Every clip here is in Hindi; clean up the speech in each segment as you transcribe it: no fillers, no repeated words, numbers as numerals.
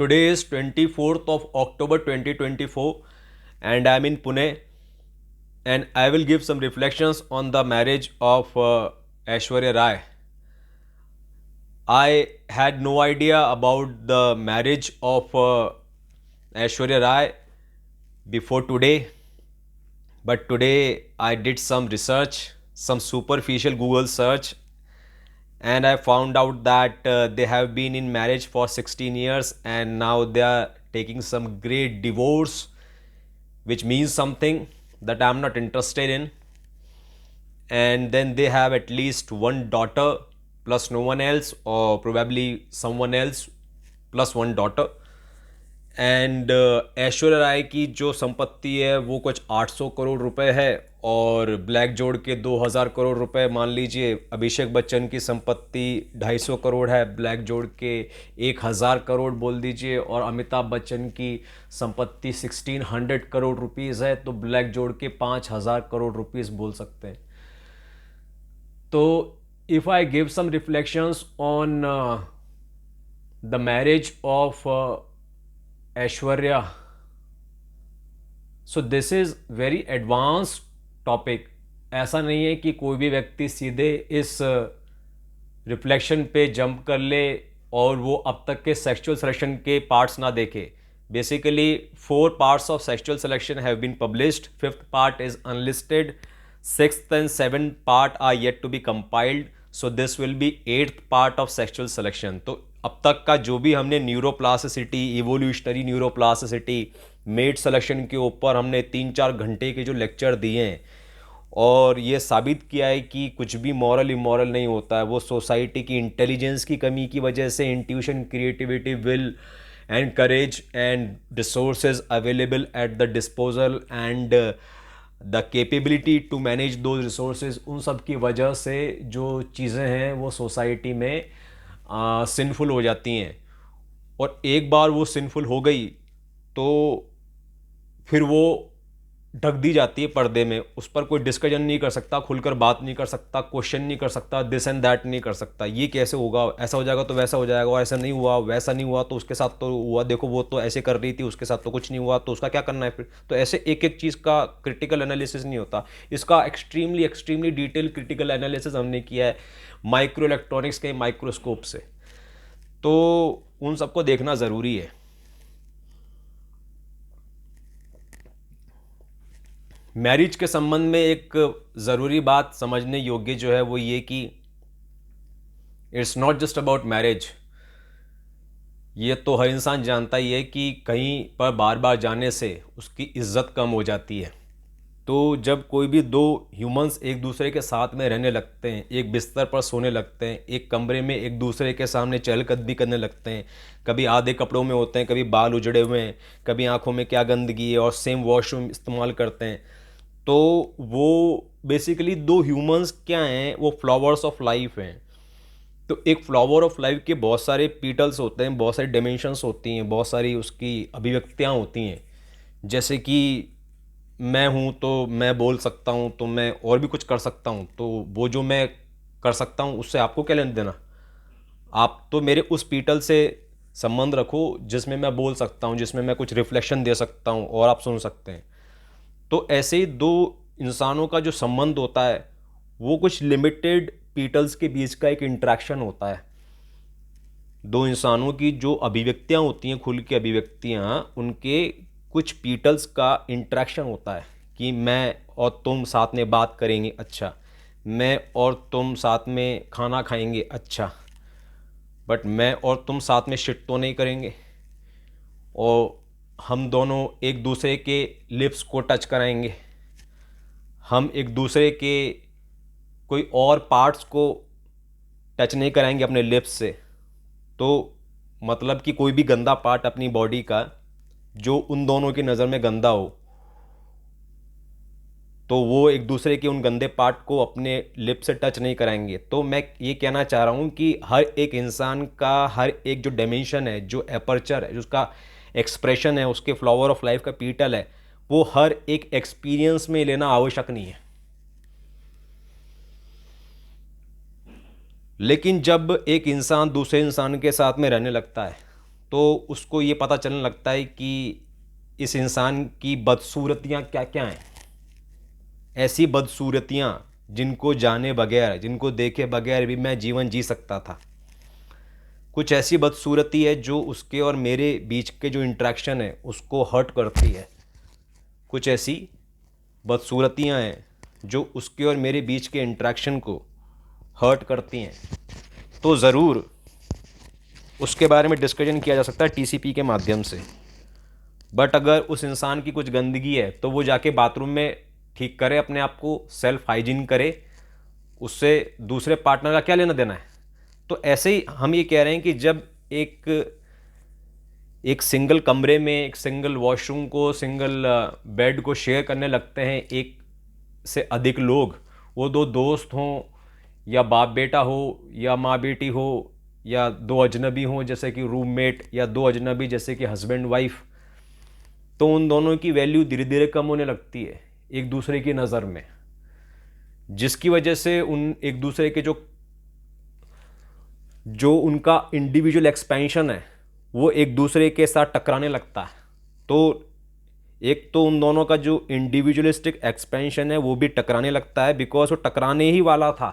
Today is 24th of October 2024 and I'm in Pune, and I will give some reflections on the marriage of Aishwarya Rai. I had no idea about the marriage of Aishwarya Rai before today, but today I did some research, some superficial Google search, and I found out that they have been in marriage for 16 years and now they are taking some great divorce, which means something that I'm not interested in. And then they have at least one daughter plus no one else, or probably someone else plus one daughter. And Aishwarya Rai की जो संपत्ति है वो कुछ 800 करोड़ रुपए है, और ब्लैक जोड़ के 2000 करोड़ रुपए मान लीजिए। अभिषेक बच्चन की संपत्ति 250 करोड़ है, ब्लैक जोड़ के 1000 करोड़ बोल दीजिए, और अमिताभ बच्चन की संपत्ति 1600 करोड़ रुपीज़ है, तो ब्लैक जोड़ के 5000 करोड़ रुपीज़ बोल सकते हैं। तो if I give some reflections on the marriage of Aishwarya, so this is advance advanced topic. ऐसा नहीं है कि कोई भी व्यक्ति सीधे इस रिफ्लेक्शन पे जंप कर ले और वो अब तक के सेक्सुअल सिलेक्शन के पार्ट्स ना देखे। Basically 4 parts of sexual selection have been published, 5th part is unlisted, 6th and 7th part are yet to be compiled, so this will be 8th part of sexual selection। तो अब तक का जो भी हमने neuroplasticity, evolutionary neuroplasticity, mate selection के ऊपर हमने 3-4 घंटे के जो लेक्चर दिए हैं, और ये साबित किया है कि कुछ भी मॉरल इमॉरल नहीं होता है, वो सोसाइटी की इंटेलिजेंस की कमी की वजह से intuition, creativity, will and courage and resources available at the disposal and the capability to manage those resources, उन सब की वजह से जो चीज़ें हैं वो सोसाइटी में सिंफुल हो जाती हैं। और एक बार वो सिंफुल हो गई तो फिर वो ढक दी जाती है पर्दे में, उस पर कोई डिस्कशन नहीं कर सकता, खुलकर बात नहीं कर सकता, क्वेश्चन नहीं कर सकता, दिस एंड दैट नहीं कर सकता। ये कैसे होगा, ऐसा हो जाएगा तो वैसा हो जाएगा, और ऐसा नहीं हुआ, वैसा नहीं हुआ तो उसके साथ तो हुआ, देखो वो तो ऐसे कर रही थी, उसके साथ तो कुछ नहीं हुआ, तो उसका क्या करना है फिर। तो ऐसे एक एक चीज़ का क्रिटिकल एनालिसिस नहीं होता। इसका extremely extremely detail critical analysis हमने किया है माइक्रो इलेक्ट्रॉनिक्स के माइक्रोस्कोप से, तो उन सबको देखना ज़रूरी है। मैरिज के संबंध में एक ज़रूरी बात समझने योग्य जो है वो ये कि it's not just about marriage. ये तो हर इंसान जानता ही है कि कहीं पर बार बार जाने से उसकी इज्जत कम हो जाती है। तो जब कोई भी दो ह्यूमंस एक दूसरे के साथ में रहने लगते हैं, एक बिस्तर पर सोने लगते हैं, एक कमरे में एक दूसरे के सामने चहलकदमी करने लगते हैं, कभी आधे कपड़ों में होते हैं, कभी बाल उजड़े हुए हैं, कभी आंखों में क्या गंदगी है, और सेम वॉशरूम इस्तेमाल करते हैं, तो वो बेसिकली दो ह्यूमंस क्या हैं, वो फ्लावर्स ऑफ लाइफ हैं। तो एक फ्लावर ऑफ लाइफ के बहुत सारे पीटल्स होते हैं, बहुत सारी डायमेंशंस होती हैं, बहुत सारी उसकी अभिव्यक्तियाँ होती हैं। जैसे कि मैं हूँ तो मैं बोल सकता हूँ, तो मैं और भी कुछ कर सकता हूँ, तो वो जो मैं कर सकता हूँ उससे आपको क्या लेना देना। आप तो मेरे उस पीटल से संबंध रखो जिसमें मैं बोल सकता हूँ, जिसमें मैं कुछ रिफ्लेक्शन दे सकता हूँ और आप सुन सकते हैं। तो ऐसे ही दो इंसानों का जो संबंध होता है वो कुछ लिमिटेड पीटल्स के बीच का एक इंट्रैक्शन होता है। दो इंसानों की जो अभिव्यक्तियाँ होती हैं, खुल की अभिव्यक्तियाँ, उनके कुछ पीटल्स का इंट्रैक्शन होता है कि मैं और तुम साथ में बात करेंगे, अच्छा, मैं और तुम साथ में खाना खाएंगे, अच्छा, बट मैं और तुम साथ में शिट तो नहीं करेंगे, और हम दोनों एक दूसरे के लिप्स को टच कराएंगे, हम एक दूसरे के कोई और पार्ट्स को टच नहीं कराएंगे अपने लिप्स से। तो मतलब कि कोई भी गंदा पार्ट अपनी बॉडी का जो उन दोनों की नज़र में गंदा हो, तो वो एक दूसरे के उन गंदे पार्ट को अपने लिप से टच नहीं कराएंगे। तो मैं ये कहना चाह रहा हूँ कि हर एक इंसान का हर एक जो डायमेंशन है, जो एपर्चर है, जो उसका एक्सप्रेशन है, उसके फ्लावर ऑफ लाइफ का पीटल है, वो हर एक एक्सपीरियंस में लेना आवश्यक नहीं है। लेकिन जब एक इंसान दूसरे इंसान के साथ में रहने लगता है तो उसको ये पता चलने लगता है कि इस इंसान की बदसूरतियाँ क्या क्या हैं। ऐसी बदसूरतियाँ जिनको जाने बगैर, जिनको देखे बगैर भी मैं जीवन जी सकता था। कुछ ऐसी बदसूरती है जो उसके और मेरे बीच के जो इंटरेक्शन है उसको हर्ट करती है। कुछ ऐसी बदसूरतियाँ हैं जो उसके और मेरे बीच के इंटरेक्शन को हर्ट करती हैं। तो ज़रूर उसके बारे में डिस्कशन किया जा सकता है टीसीपी के माध्यम से। बट अगर उस इंसान की कुछ गंदगी है तो वो जाके बाथरूम में ठीक करे, अपने आप को सेल्फ हाइजीन करे, उससे दूसरे पार्टनर का क्या लेना देना है। तो ऐसे ही हम ये कह रहे हैं कि जब एक सिंगल कमरे में, एक सिंगल वॉशरूम को, सिंगल बेड को शेयर करने लगते हैं एक से अधिक लोग, वो दो दोस्त हों या बाप बेटा हो या माँ बेटी हो या दो अजनबी हों जैसे कि रूममेट, या दो अजनबी जैसे कि हस्बैंड वाइफ, तो उन दोनों की वैल्यू धीरे धीरे कम होने लगती है एक दूसरे की नज़र में, जिसकी वजह से उन एक दूसरे के जो उनका इंडिविजुअल एक्सपेंशन है वो एक दूसरे के साथ टकराने लगता है। तो एक तो उन दोनों का जो इंडिविजुअलिस्टिक एक्सपेंशन है वो भी टकराने लगता है, बिकॉज वो टकराने ही वाला था,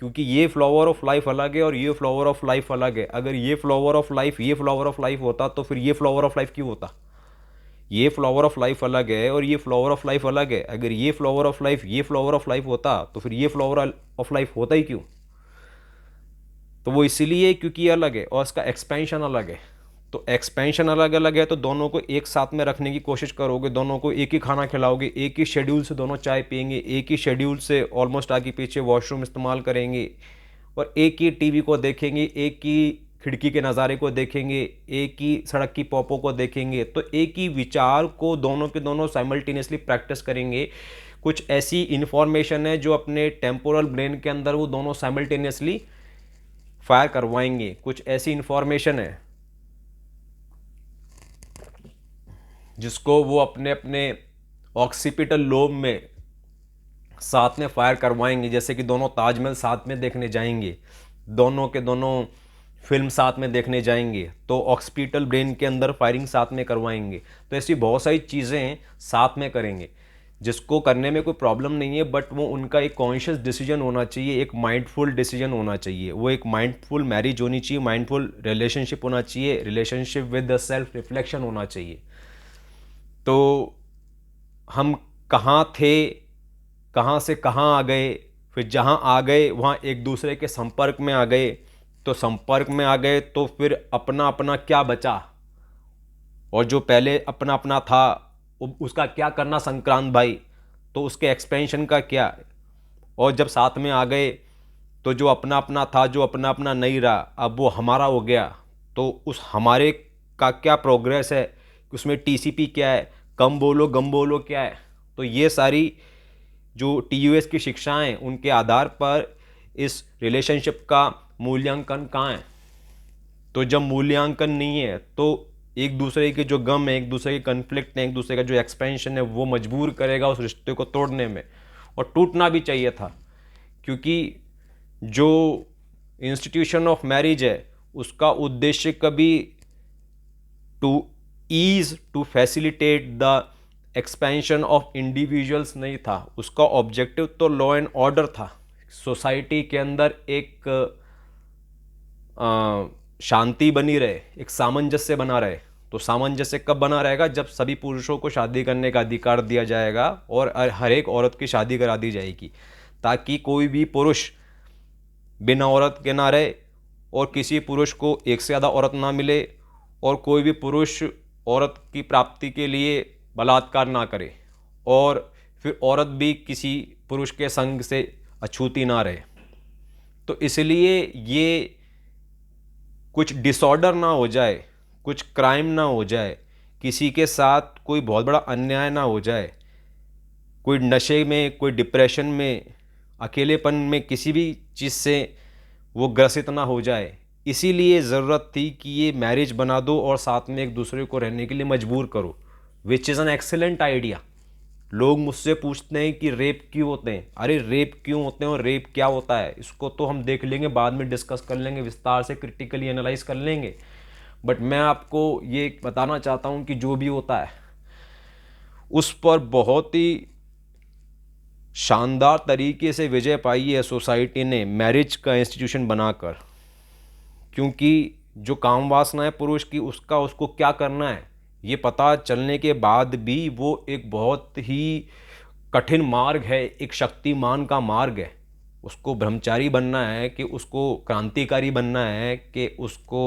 क्योंकि ये फ्लावर ऑफ लाइफ अलग है और ये फ्लावर ऑफ लाइफ अलग है। अगर ये फ्लावर ऑफ लाइफ ये फ्लावर ऑफ लाइफ होता तो फिर ये फ्लावर ऑफ लाइफ क्यों होता। ये फ्लावर ऑफ लाइफ अलग है और ये फ्लावर ऑफ लाइफ अलग है। अगर ये फ्लावर ऑफ लाइफ ये फ्लावर ऑफ लाइफ होता तो फिर ये फ्लावर ऑफ लाइफ होता ही क्यों। तो वो इसीलिए क्योंकि ये अलग है और इसका एक्सपेंशन अलग है। तो एक्सपेंशन अलग अलग है तो दोनों को एक साथ में रखने की कोशिश करोगे, दोनों को एक ही खाना खिलाओगे, एक ही शेड्यूल से दोनों चाय पियेंगे, एक ही शेड्यूल से ऑलमोस्ट आगे पीछे वॉशरूम इस्तेमाल करेंगे और एक ही टीवी को देखेंगे, एक ही खिड़की के नज़ारे को देखेंगे, एक ही सड़क की पॉपों को देखेंगे, तो एक ही विचार को दोनों के दोनों साइमल्टेनियसली प्रैक्टिस करेंगे। कुछ ऐसी इन्फॉर्मेशन है जो अपने टेम्पोरल ब्रेन के अंदर वो दोनों साइमल्टेनियसली फायर करवाएंगे। कुछ ऐसी इन्फॉर्मेशन है जिसको वो अपने अपने ऑक्सीपिटल लोब में साथ में फायर करवाएंगे। जैसे कि दोनों ताजमहल साथ में देखने जाएंगे, दोनों के दोनों फिल्म साथ में देखने जाएंगे, तो ऑक्सीपिटल ब्रेन के अंदर फायरिंग साथ में करवाएंगे। तो ऐसी बहुत सारी चीज़ें साथ में करेंगे जिसको करने में कोई प्रॉब्लम नहीं है, बट वो उनका एक कॉन्शियस डिसीजन होना चाहिए, एक माइंडफुल डिसीजन होना चाहिए। वो एक माइंडफुल मैरिज होनी चाहिए, माइंडफुल रिलेशनशिप होना चाहिए, relationship with the self reflection होना चाहिए। तो हम कहाँ थे, कहाँ से कहाँ आ गए, फिर जहाँ आ गए वहाँ एक दूसरे के संपर्क में आ गए, तो संपर्क में आ गए तो फिर अपना अपना क्या बचा, और जो पहले अपना अपना था उसका क्या करना संक्रांत भाई, तो उसके एक्सपेंशन का क्या। और जब साथ में आ गए तो जो अपना अपना था, जो अपना अपना नहीं रहा, अब वो हमारा हो गया, तो उस हमारे का क्या प्रोग्रेस है, उसमें टीसीपी क्या है, कम बोलो गम बोलो क्या है। तो ये सारी जो टीयूएस की शिक्षाएं, उनके आधार पर इस रिलेशनशिप का मूल्यांकन कहाँ है। तो जब मूल्यांकन नहीं है तो एक दूसरे के जो गम है, एक दूसरे के कन्फ्लिक्ट है, एक दूसरे का जो एक्सपेंशन है, वो मजबूर करेगा उस रिश्ते को तोड़ने में, और टूटना भी चाहिए था, क्योंकि जो इंस्टीट्यूशन ऑफ मैरिज है उसका उद्देश्य कभी to ease, to facilitate the expansion of individuals नहीं था। उसका ऑब्जेक्टिव तो लॉ एंड ऑर्डर था, सोसाइटी के अंदर एक शांति बनी रहे, एक सामंजस्य बना रहे। तो सामंजस्य कब बना रहेगा, जब सभी पुरुषों को शादी करने का अधिकार दिया जाएगा और हर एक औरत की शादी करा दी जाएगी, ताकि कोई भी पुरुष बिना औरत के ना रहे और किसी पुरुष को एक से ज़्यादा औरत ना मिले, और कोई भी पुरुष औरत की प्राप्ति के लिए बलात्कार ना करे, और फिर औरत भी किसी पुरुष के संग से अछूती ना रहे। तो इसलिए ये कुछ डिसऑर्डर ना हो जाए, कुछ क्राइम ना हो जाए, किसी के साथ कोई बहुत बड़ा अन्याय ना हो जाए, कोई नशे में, कोई डिप्रेशन में, अकेलेपन में, किसी भी चीज़ से वो ग्रसित ना हो जाए। इसीलिए ज़रूरत थी कि ये मैरिज बना दो और साथ में एक दूसरे को रहने के लिए मजबूर करो, which is an excellent idea. लोग मुझसे पूछते हैं कि रेप क्यों होते हैं। अरे रेप क्यों होते हैं और रेप क्या होता है, इसको तो हम देख लेंगे, बाद में डिस्कस कर लेंगे, विस्तार से क्रिटिकली एनालाइज कर लेंगे। बट मैं आपको ये बताना चाहता हूँ कि जो भी होता है उस पर बहुत ही शानदार तरीके से विजय पाई है सोसाइटी ने मैरिज का इंस्टीट्यूशन बनाकर। क्योंकि जो काम वासना है पुरुष की, उसका उसको क्या करना है ये पता चलने के बाद भी वो एक बहुत ही कठिन मार्ग है, एक शक्तिमान का मार्ग है। उसको ब्रह्मचारी बनना है कि उसको क्रांतिकारी बनना है कि उसको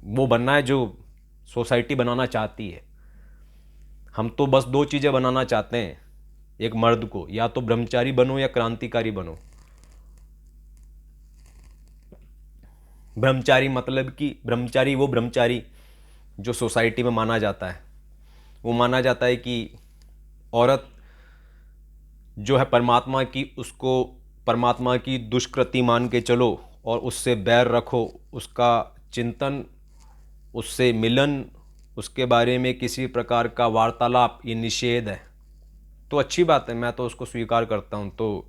वो बनना है जो सोसाइटी बनाना चाहती है। हम तो बस दो चीज़ें बनाना चाहते हैं एक मर्द को, या तो ब्रह्मचारी बनो या क्रांतिकारी बनो। ब्रह्मचारी मतलब कि ब्रह्मचारी वो ब्रह्मचारी जो सोसाइटी में माना जाता है। वो माना जाता है कि औरत जो है परमात्मा की, उसको परमात्मा की दुष्कृति मान के चलो और उससे बैर रखो, उसका चिंतन, उससे मिलन, उसके बारे में किसी प्रकार का वार्तालाप ये निषेध है। तो अच्छी बात है, मैं तो उसको स्वीकार करता हूँ। तो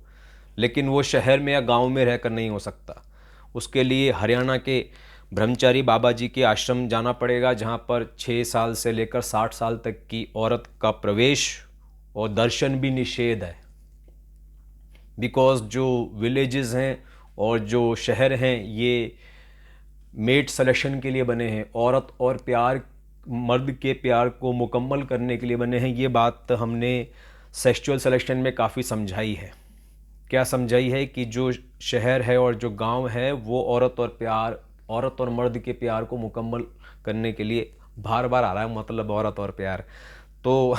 लेकिन वो शहर में या गांव में रहकर नहीं हो सकता। उसके लिए हरियाणा के ब्रह्मचारी बाबा जी के आश्रम जाना पड़ेगा, जहाँ पर 6 साल से लेकर 60 साल तक की औरत का प्रवेश और दर्शन भी निषेध है। बिकॉज जो विलेजेस हैं और जो शहर हैं ये मेट सिलेक्शन के लिए बने हैं, औरत और प्यार, मर्द के प्यार को मुकम्मल करने के लिए बने हैं। ये बात हमने सेक्सुअल सिलेक्शन में काफ़ी समझाई है। क्या समझाई है कि जो शहर है और जो गांव है वो औरत और मर्द के प्यार को मुकम्मल करने के लिए, बार बार आ रहा है मतलब औरत और प्यार, तो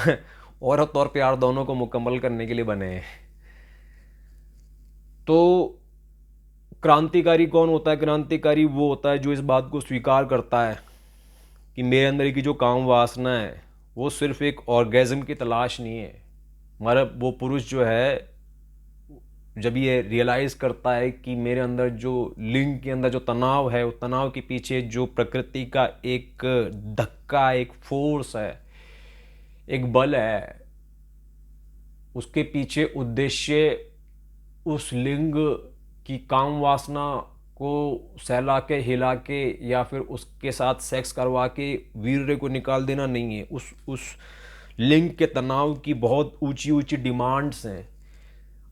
औरत और प्यार दोनों को मुकम्मल करने के लिए बने हैं। तो क्रांतिकारी कौन होता है? क्रांतिकारी वो होता है जो इस बात को स्वीकार करता है कि मेरे अंदर की जो काम वासना है वो सिर्फ एक ऑर्गेज़म की तलाश नहीं है। हमारा वो पुरुष जो है जब ये रियलाइज़ करता है कि मेरे अंदर जो लिंग के अंदर जो तनाव है, वो तनाव के पीछे जो प्रकृति का एक धक्का, एक फोर्स है, एक बल है, उसके पीछे उद्देश्य उस लिंग की काम वासना को सहला के, हिला के या फिर उसके साथ सेक्स करवा के वीर्य को निकाल देना नहीं है। उस लिंग के तनाव की बहुत ऊंची ऊंची डिमांड्स हैं।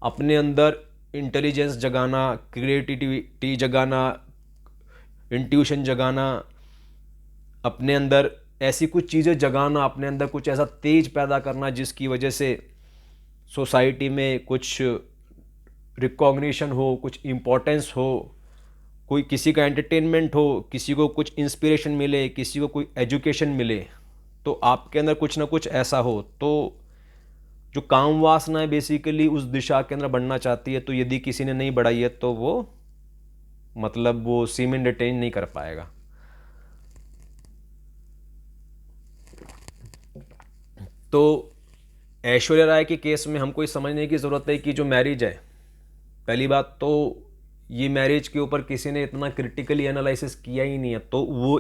अपने अंदर इंटेलिजेंस जगाना, क्रिएटिविटी जगाना, इंट्यूशन जगाना, अपने अंदर ऐसी कुछ चीज़ें जगाना, अपने अंदर कुछ ऐसा तेज पैदा करना जिसकी वजह से सोसाइटी में कुछ रिकॉग्निशन हो, कुछ इम्पोर्टेंस हो, कोई किसी का एंटरटेनमेंट हो, किसी को कुछ इंस्पिरेशन मिले, किसी को कोई एजुकेशन मिले, तो आपके अंदर कुछ ना कुछ ऐसा हो। तो जो काम वासना है बेसिकली उस दिशा के अंदर बढ़ना चाहती है। तो यदि किसी ने नहीं बढ़ाई है तो वो मतलब वो सीमेंट रिटेन नहीं कर पाएगा। तो ऐश्वर्या राय के केस में हमको ये समझने की ज़रूरत है कि जो मैरिज है, पहली बात तो ये मैरिज के ऊपर किसी ने इतना क्रिटिकली एनालिसिस किया ही नहीं है। तो वो